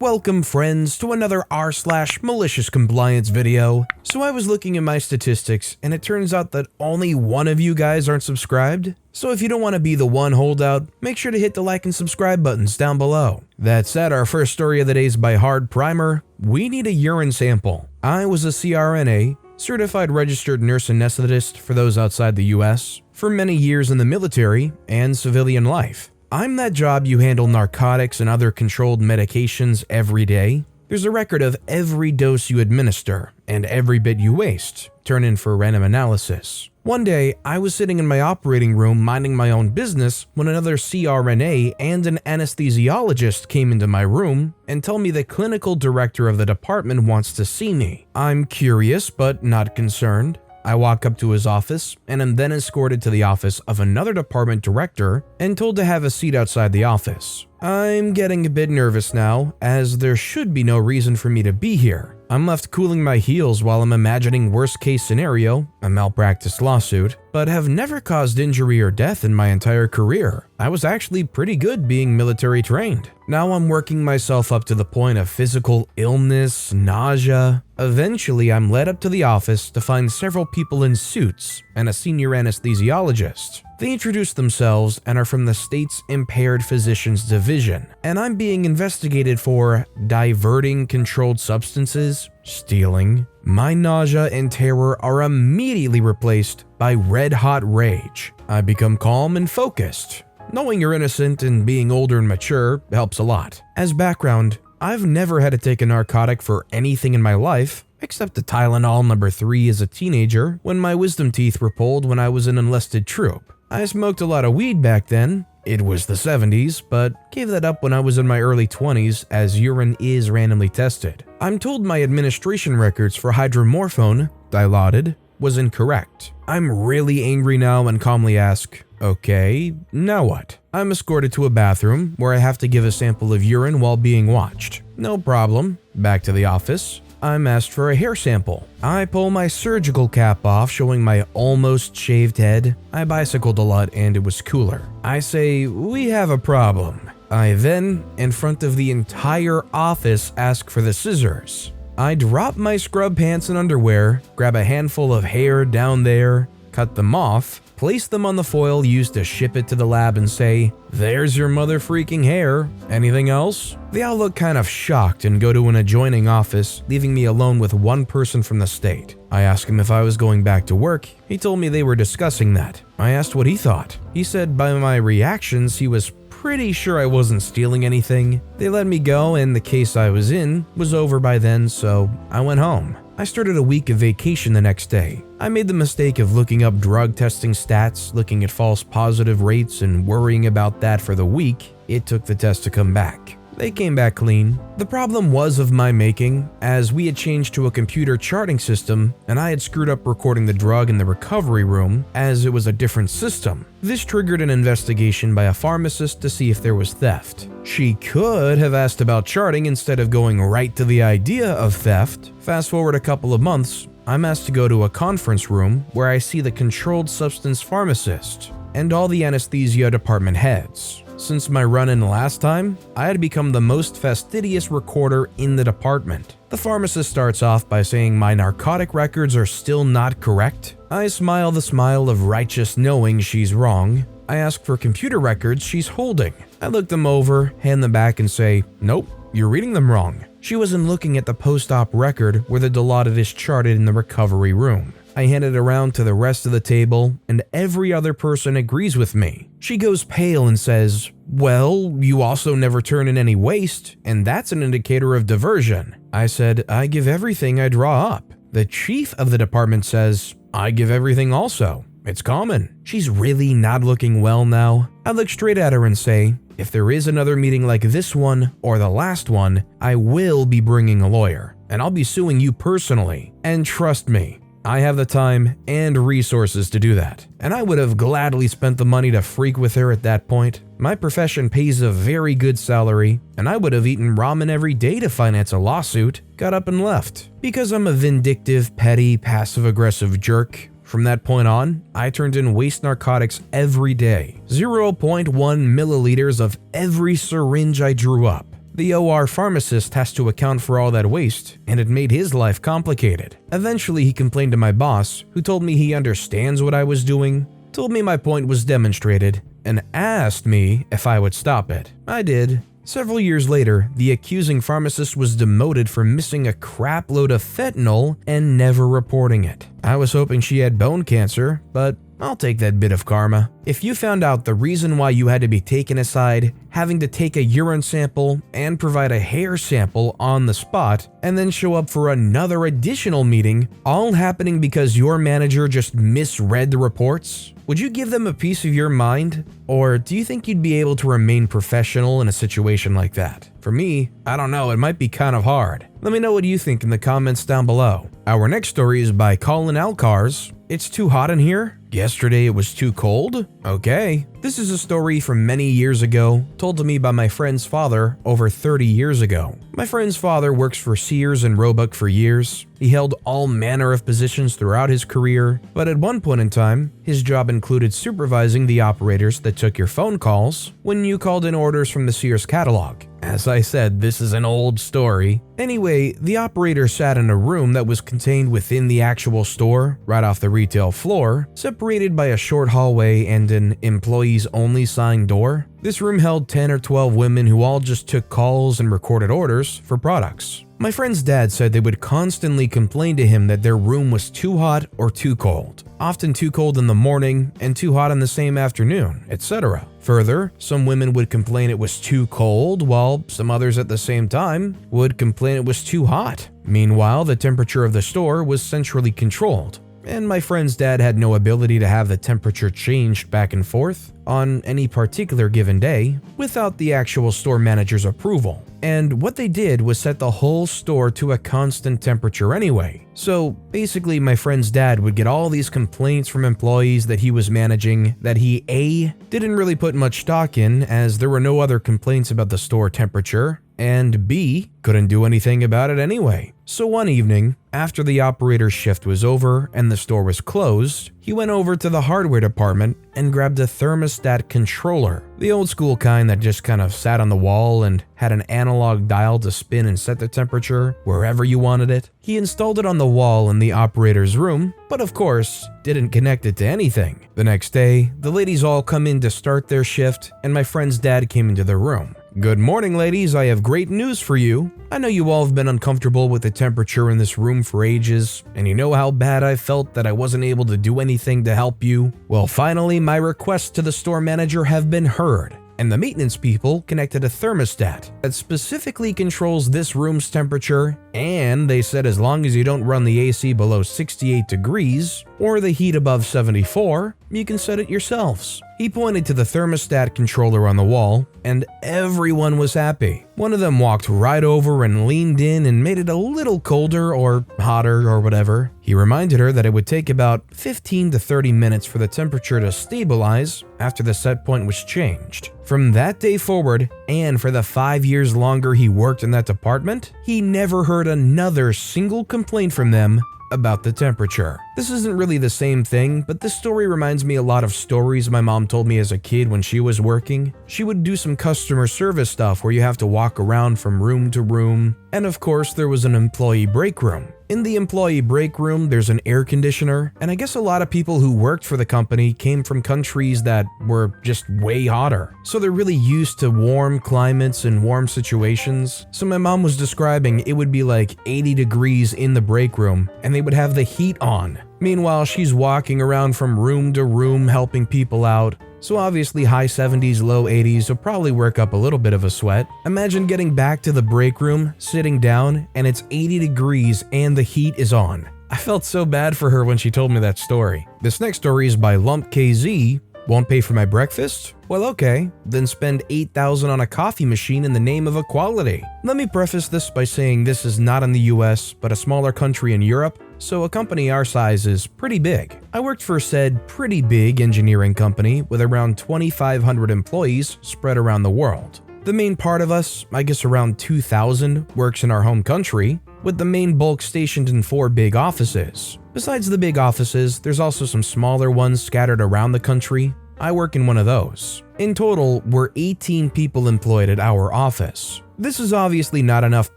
Welcome friends to another r/MaliciousCompliance video. So I was looking at my statistics and it turns out that only one of you guys aren't subscribed. So if you don't want to be the one holdout, make sure to hit the like and subscribe buttons down below. That said, our first story of the day is by Hard Primer. We need a urine sample. I was a CRNA, Certified Registered Nurse Anesthetist for those outside the US, for many years in the military and civilian life. I'm that job you handle narcotics and other controlled medications every day. There's a record of every dose you administer and every bit you waste. Turn in for random analysis. One day, I was sitting in my operating room minding my own business when another CRNA and an anesthesiologist came into my room and told me the clinical director of the department wants to see me. I'm curious but not concerned. I walk up to his office and am then escorted to the office of another department director and told to have a seat outside the office. I'm getting a bit nervous now, as there should be no reason for me to be here. I'm left cooling my heels while I'm imagining worst case scenario, a malpractice lawsuit, but have never caused injury or death in my entire career. I was actually pretty good being military trained. Now I'm working myself up to the point of physical illness, nausea. Eventually, I'm led up to the office to find several people in suits and a senior anesthesiologist. They introduce themselves and are from the state's Impaired Physicians Division, and I'm being investigated for diverting controlled substances, stealing. My nausea and terror are immediately replaced by red-hot rage. I become calm and focused. Knowing you're innocent and being older and mature helps a lot. As background, I've never had to take a narcotic for anything in my life, except the Tylenol number 3 as a teenager when my wisdom teeth were pulled when I was an enlisted troop. I smoked a lot of weed back then. It was the 70s, but gave that up when I was in my early 20s as urine is randomly tested. I'm told my administration records for hydromorphone, Dilaudid, was incorrect. I'm really angry now and calmly ask, okay, now what? I'm escorted to a bathroom where I have to give a sample of urine while being watched. No problem. Back to the office. I'm asked for a hair sample. I pull my surgical cap off, showing my almost shaved head. I bicycled a lot and it was cooler. I say, we have a problem. I then, in front of the entire office, ask for the scissors. I drop my scrub pants and underwear, grab a handful of hair down there, cut them off, place them on the foil used to ship it to the lab and say, there's your mother freaking hair. Anything else? They all look kind of shocked and go to an adjoining office, leaving me alone with one person from the state. I asked him if I was going back to work. He told me they were discussing that. I asked what he thought. He said by my reactions he was pretty sure I wasn't stealing anything. They let me go and the case I was in was over by then, so I went home. I started a week of vacation the next day. I made the mistake of looking up drug testing stats, looking at false positive rates, and worrying about that for the week it took the test to come back. They came back clean. The problem was of my making, as we had changed to a computer charting system and I had screwed up recording the drug in the recovery room as it was a different system. This triggered an investigation by a pharmacist to see if there was theft. She could have asked about charting instead of going right to the idea of theft. Fast forward a couple of months, I'm asked to go to a conference room where I see the controlled substance pharmacist and all the anesthesia department heads. Since my run-in last time, I had become the most fastidious recorder in the department. The pharmacist starts off by saying my narcotic records are still not correct. I smile the smile of righteous knowing she's wrong. I ask for computer records she's holding. I look them over, hand them back and say, nope, you're reading them wrong. She wasn't looking at the post-op record where the Dilaudid is charted in the recovery room. I hand it around to the rest of the table, and every other person agrees with me. She goes pale and says, well, you also never turn in any waste, and that's an indicator of diversion. I said, I give everything I draw up. The chief of the department says, I give everything also. It's common. She's really not looking well now. I look straight at her and say, if there is another meeting like this one or the last one, I will be bringing a lawyer, and I'll be suing you personally. And trust me, I have the time and resources to do that, and I would have gladly spent the money to freak with her at that point. My profession pays a very good salary, and I would have eaten ramen every day to finance a lawsuit. Got up and left. Because I'm a vindictive, petty, passive-aggressive jerk, from that point on, I turned in waste narcotics every day. 0.1 milliliters of every syringe I drew up. The OR pharmacist has to account for all that waste, and it made his life complicated. Eventually, he complained to my boss, who told me he understands what I was doing, told me my point was demonstrated, and asked me if I would stop it. I did. Several years later, the accusing pharmacist was demoted for missing a crap load of fentanyl and never reporting it. I was hoping she had bone cancer, but I'll take that bit of karma. If you found out the reason why you had to be taken aside, having to take a urine sample and provide a hair sample on the spot, and then show up for another additional meeting, all happening because your manager just misread the reports, would you give them a piece of your mind? Or do you think you'd be able to remain professional in a situation like that? For me, I don't know, it might be kind of hard. Let me know what you think in the comments down below. Our next story is by Colin Alcars. It's too hot in here? Yesterday it was too cold? Okay. This is a story from many years ago, told to me by my friend's father over 30 years ago. My friend's father works for Sears and Roebuck for years. He held all manner of positions throughout his career, but at one point in time, his job included supervising the operators that took your phone calls when you called in orders from the Sears catalog. As I said, this is an old story. Anyway, the operator sat in a room that was contained within the actual store, right off the retail floor, separated by a short hallway and an employees-only sign door. This room held 10 or 12 women who all just took calls and recorded orders for products. My friend's dad said they would constantly complain to him that their room was too hot or too cold, often too cold in the morning and too hot in the same afternoon, etc. Further, some women would complain it was too cold, while some others at the same time would complain it was too hot. Meanwhile, the temperature of the store was centrally controlled, and my friend's dad had no ability to have the temperature changed back and forth on any particular given day without the actual store manager's approval. And what they did was set the whole store to a constant temperature anyway. So basically, my friend's dad would get all these complaints from employees that he was managing that he A, didn't really put much stock in, as there were no other complaints about the store temperature, and B, couldn't do anything about it anyway. So one evening, after the operator's shift was over and the store was closed, he went over to the hardware department and grabbed a thermostat controller, the old school kind that just kind of sat on the wall and had an analog dial to spin and set the temperature wherever you wanted it. He installed it on the wall in the operator's room, but of course, didn't connect it to anything. The next day, the ladies all come in to start their shift, and my friend's dad came into the room. "Good morning, ladies. I have great news for you. I know you all have been uncomfortable with the temperature in this room for ages, and you know how bad I felt that I wasn't able to do anything to help you. Well, finally, my requests to the store manager have been heard, and the maintenance people connected a thermostat that specifically controls this room's temperature, and they said as long as you don't run the AC below 68 degrees or the heat above 74, you can set it yourselves." He pointed to the thermostat controller on the wall, and everyone was happy. One of them walked right over and leaned in and made it a little colder or hotter or whatever. He reminded her that it would take about 15 to 30 minutes for the temperature to stabilize after the set point was changed. From that day forward, and for the 5 years longer he worked in that department, he never heard another single complaint from them about the temperature. This isn't really the same thing, but this story reminds me a lot of stories my mom told me as a kid when she was working. She would do some customer service stuff where you have to walk around from room to room, and of course there was an employee break room. In the employee break room, there's an air conditioner, and I guess a lot of people who worked for the company came from countries that were just way hotter. So they're really used to warm climates and warm situations. So my mom was describing it would be like 80 degrees in the break room, and they would have the heat on. Meanwhile, she's walking around from room to room helping people out. So obviously high 70s, low 80s will probably work up a little bit of a sweat. Imagine getting back to the break room, sitting down, and it's 80 degrees and the heat is on. I felt so bad for her when she told me that story. This next story is by Lump KZ. Won't pay for my breakfast? Well, okay, then spend $8,000 on a coffee machine in the name of equality. Let me preface this by saying this is not in the US, but a smaller country in Europe, so a company our size is pretty big. I worked for said pretty big engineering company with around 2,500 employees spread around the world. The main part of us, I guess around 2,000, works in our home country, with the main bulk stationed in 4 big offices. Besides the big offices, there's also some smaller ones scattered around the country. I work in one of those. In total, we're 18 people employed at our office. This is obviously not enough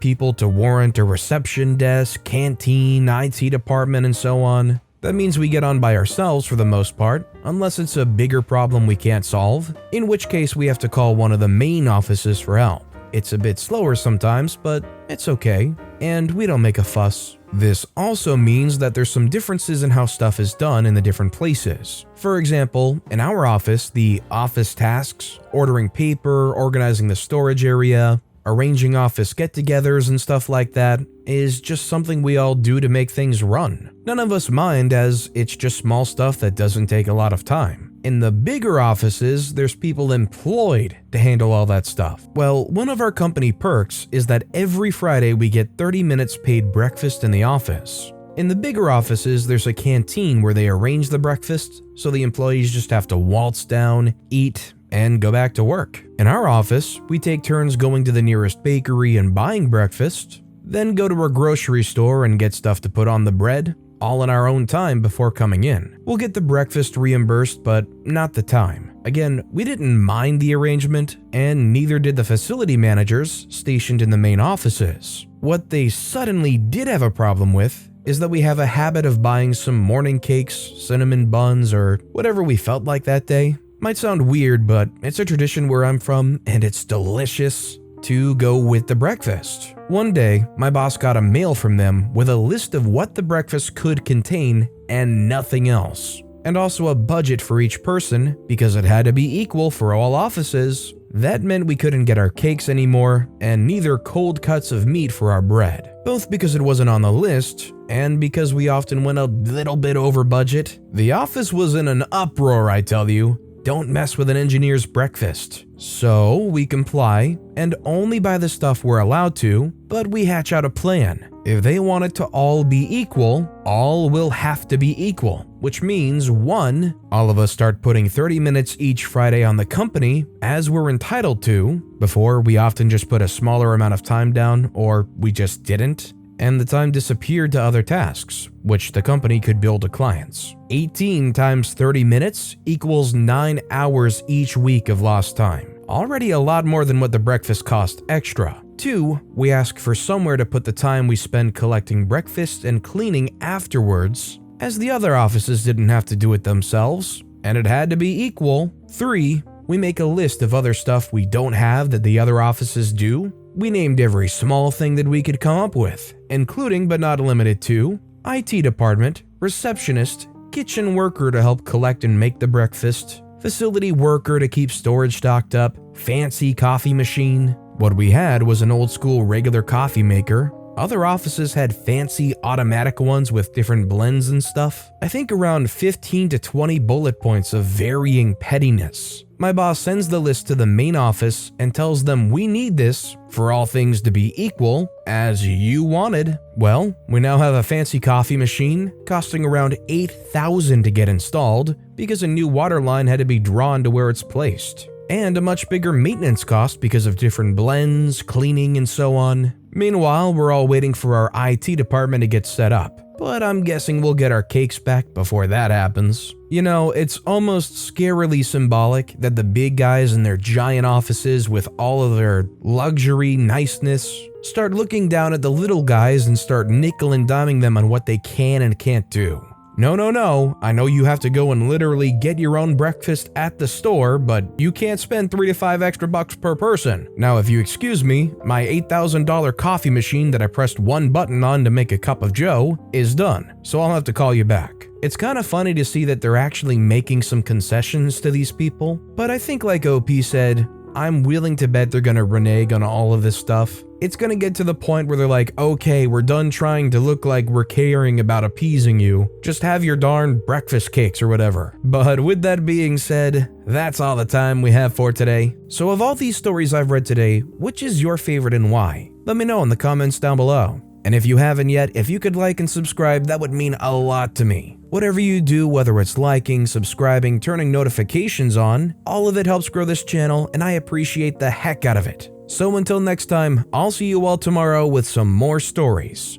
people to warrant a reception desk, canteen, IT department, and so on. That means we get on by ourselves for the most part, unless it's a bigger problem we can't solve, in which case we have to call one of the main offices for help. It's a bit slower sometimes, but it's okay, and we don't make a fuss. This also means that there's some differences in how stuff is done in the different places. For example, in our office, the office tasks, ordering paper, organizing the storage area, arranging office get-togethers and stuff like that, is just something we all do to make things run. None of us mind, as it's just small stuff that doesn't take a lot of time. In the bigger offices, there's people employed to handle all that stuff. Well, one of our company perks is that every Friday we get 30 minutes paid breakfast in the office. In the bigger offices, there's a canteen where they arrange the breakfast, so the employees just have to waltz down, eat, and go back to work. In our office, we take turns going to the nearest bakery and buying breakfast, then go to a grocery store and get stuff to put on the bread, all in our own time before coming in. We'll get the breakfast reimbursed, but not the time. Again, we didn't mind the arrangement, and neither did the facility managers stationed in the main offices. What they suddenly did have a problem with is that we have a habit of buying some morning cakes, cinnamon buns, or whatever we felt like that day. Might sound weird, but it's a tradition where I'm from, and it's delicious to go with the breakfast. One day, my boss got a mail from them with a list of what the breakfast could contain and nothing else. And also a budget for each person because it had to be equal for all offices. That meant we couldn't get our cakes anymore, and neither cold cuts of meat for our bread. Both because it wasn't on the list, and because we often went a little bit over budget. The office was in an uproar, I tell you. Don't mess with an engineer's breakfast. So we comply and only buy the stuff we're allowed to, but we hatch out a plan. If they want it to all be equal, all will have to be equal, which means 1, all of us start putting 30 minutes each Friday on the company as we're entitled to. Before, we often just put a smaller amount of time down, or we just didn't, and the time disappeared to other tasks, which the company could bill to clients. 18 times 30 minutes equals 9 hours each week of lost time. Already a lot more than what the breakfast cost extra. 2, we ask for somewhere to put the time we spend collecting breakfast and cleaning afterwards, as the other offices didn't have to do it themselves, and it had to be equal. 3, we make a list of other stuff we don't have that the other offices do. We named every small thing that we could come up with, including but not limited to IT department, receptionist, kitchen worker to help collect and make the breakfast, facility worker to keep storage stocked up, fancy coffee machine. What we had was an old school regular coffee maker. Other offices had fancy automatic ones with different blends and stuff. I think around 15 to 20 bullet points of varying pettiness. My boss sends the list to the main office and tells them we need this for all things to be equal, as you wanted. Well, we now have a fancy coffee machine costing around $8,000 to get installed because a new water line had to be drawn to where it's placed, and a much bigger maintenance cost because of different blends, cleaning, and so on. Meanwhile, we're all waiting for our IT department to get set up, but I'm guessing we'll get our cakes back before that happens. You know, it's almost scarily symbolic that the big guys in their giant offices with all of their luxury, niceness, start looking down at the little guys and start nickel and diming them on what they can and can't do. No, I know you have to go and literally get your own breakfast at the store, but you can't spend $3 to $5 extra bucks per person. Now, if you excuse me, my $8,000 coffee machine that I pressed one button on to make a cup of joe is done, so I'll have to call you back. It's kind of funny to see that they're actually making some concessions to these people, but I think like OP said, I'm willing to bet they're gonna renege on all of this stuff. It's gonna get to the point where they're like, okay, we're done trying to look like we're caring about appeasing you. Just have your darn breakfast cakes or whatever. But with that being said, that's all the time we have for today. So of all these stories I've read today, which is your favorite and why? Let me know in the comments down below. And if you haven't yet, if you could like and subscribe, that would mean a lot to me. Whatever you do, whether it's liking, subscribing, turning notifications on, all of it helps grow this channel, and I appreciate the heck out of it. So until next time, I'll see you all tomorrow with some more stories.